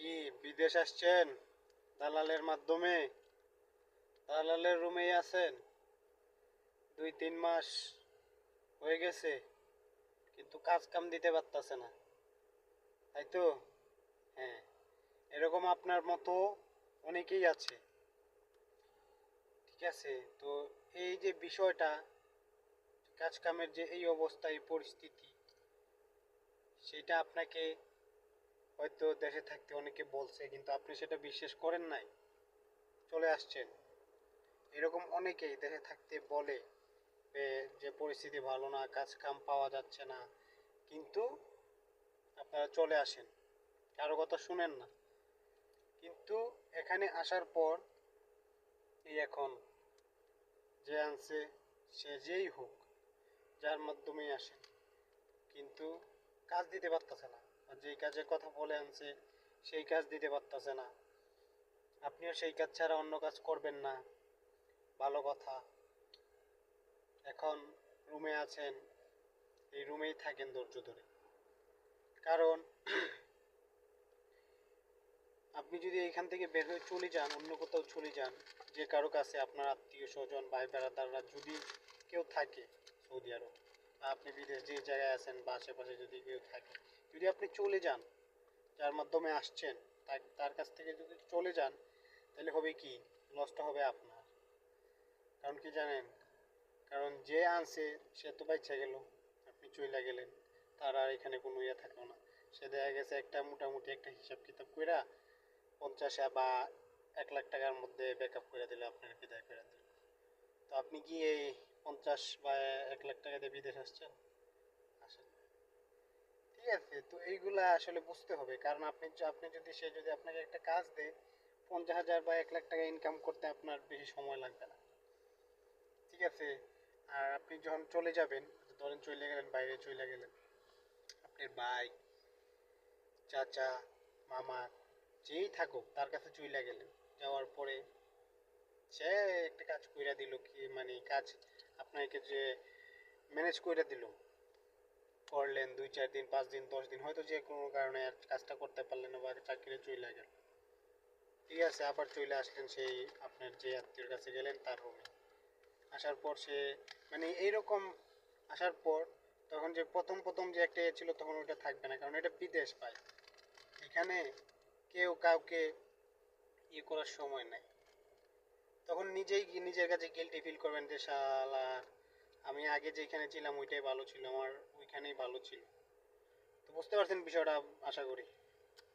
কি বিদেশ আসছেন দালালের মাধ্যমে? দালালের রুমেই আছেন? 2-3 মাস হয়ে গেছে, কিন্তু কাজ কাম দিতে পারতাছে না, তাই তো? হ্যাঁ, এরকম আপনার মতো অনেকেই আছে। ঠিক আছে, তো এই যে বিষয়টা, কাজ কামের যে এই অবস্থা, এই পরিস্থিতি, সেটা আপনাকে হয়তো দেশে থাকতে অনেকে বলছে, কিন্তু আপনি সেটা বিশ্বাস করেন নাই, চলে আসছেন। এরকম অনেকেই দেশে থাকতে বলে যে পরিস্থিতি ভালো না, কাজ কাম পাওয়া যাচ্ছে না, কিন্তু আপনারা চলে আসেন, কারো কথা শুনেন না। কিন্তু এখানে আসার পর এই এখন যে আনছে, সে যেই হোক, যার মাধ্যমেই আসেন, কিন্তু কাজ দিতে পারতেছে না। আর যেই কাজের কথা বলে আনছে সেই কাজ দিতে পারতেছে না। আপনিও সেই কাজ ছাড়া অন্য কাজ করবেন না, ভালো কথা। এখন রুমে আছেন, এই রুমেই থাকেন ধৈর্য ধরে। কারণ আপনি যদি এইখান থেকে বের হয়ে চলে যান, অন্য কোথাও চলে যান, যে কারো কাছে, আপনার আত্মীয় স্বজন ভাই বেড়াদাররা যদি কেউ থাকে সৌদি আরব, বা আপনি বিদেশ যে জায়গায় আছেন বা আশেপাশে যদি কেউ থাকে, যদি আপনি চলে যান, যার মাধ্যমে আসছেন, তার কাছ থেকে যদি চলে যান, তাহলে হবে কি, লসটা হবে আপনার। কারণ কি জানেন? কারণ যে আনছে সে তো বাইচা গেল, আপনি চইলা গেলেন, তার আর এখানে কোনো ইয়ে থাকলো না। সে দেখা গেছে একটা মোটামুটি একটা হিসাব কিতাব কইরা 50 বা 1 লাখ টাকার মধ্যে ব্যাকআপ করে দিলে আপনার বিদায় করে দিল। তো আপনি কি এই 50 বা 1 লাখ টাকা দিয়ে বিদেশ আসছেন? আসেন। ঠিক আছে, তো এইগুলা আসলে বুঝতে হবে। কারণ আপনি যদি, সে যদি আপনাকে একটা কাজ দেয়, 50,000 বা 1 লাখ টাকা ইনকাম করতে আপনার বেশি সময় লাগবে না। ঠিক আছে, আর আপনি যখন চলে যাবেন, ধরেন চলে গেলেন, বাইরে চলে গেলেন, আপনার ভাই, চাচা, মামা, যেই থাকুক তার কাছে চলে গেলেন, যাওয়ার পরে সে একটা কাজ কইরা দিল, কি মানে কাজ আপনাকে যে ম্যানেজ কইরা দিল, করলেন 2-4 দিন, 5 দিন, 10 দিন, হয়তো যে কোনো কারণে আর কাজটা করতে পারলেন না বা চাকরি চলে গেল। ঠিক আছে, আবার চলে আসলেন সেই আপনার যে আত্মীয়র কাছে গেলেন তার রুমে। আসার পর সে মানে এইরকম আসার পর, তখন যে প্রথম প্রথম যে একটা ছিল, তখন ওটা থাকবে না, কারণ এটা বিদেশ পায়। এখানে কেউ কাউকে ইয়ে করার সময় নাই। তখন নিজেই নিজের কাছে গিল্টি ফিল করবেন যে শালা, আমি আগে যেখানে ছিলাম ওইটাই ভালো ছিল, আমার ওইখানেই ভালো ছিল। তো বুঝতে পারছেন বিষয়টা, আশা করি।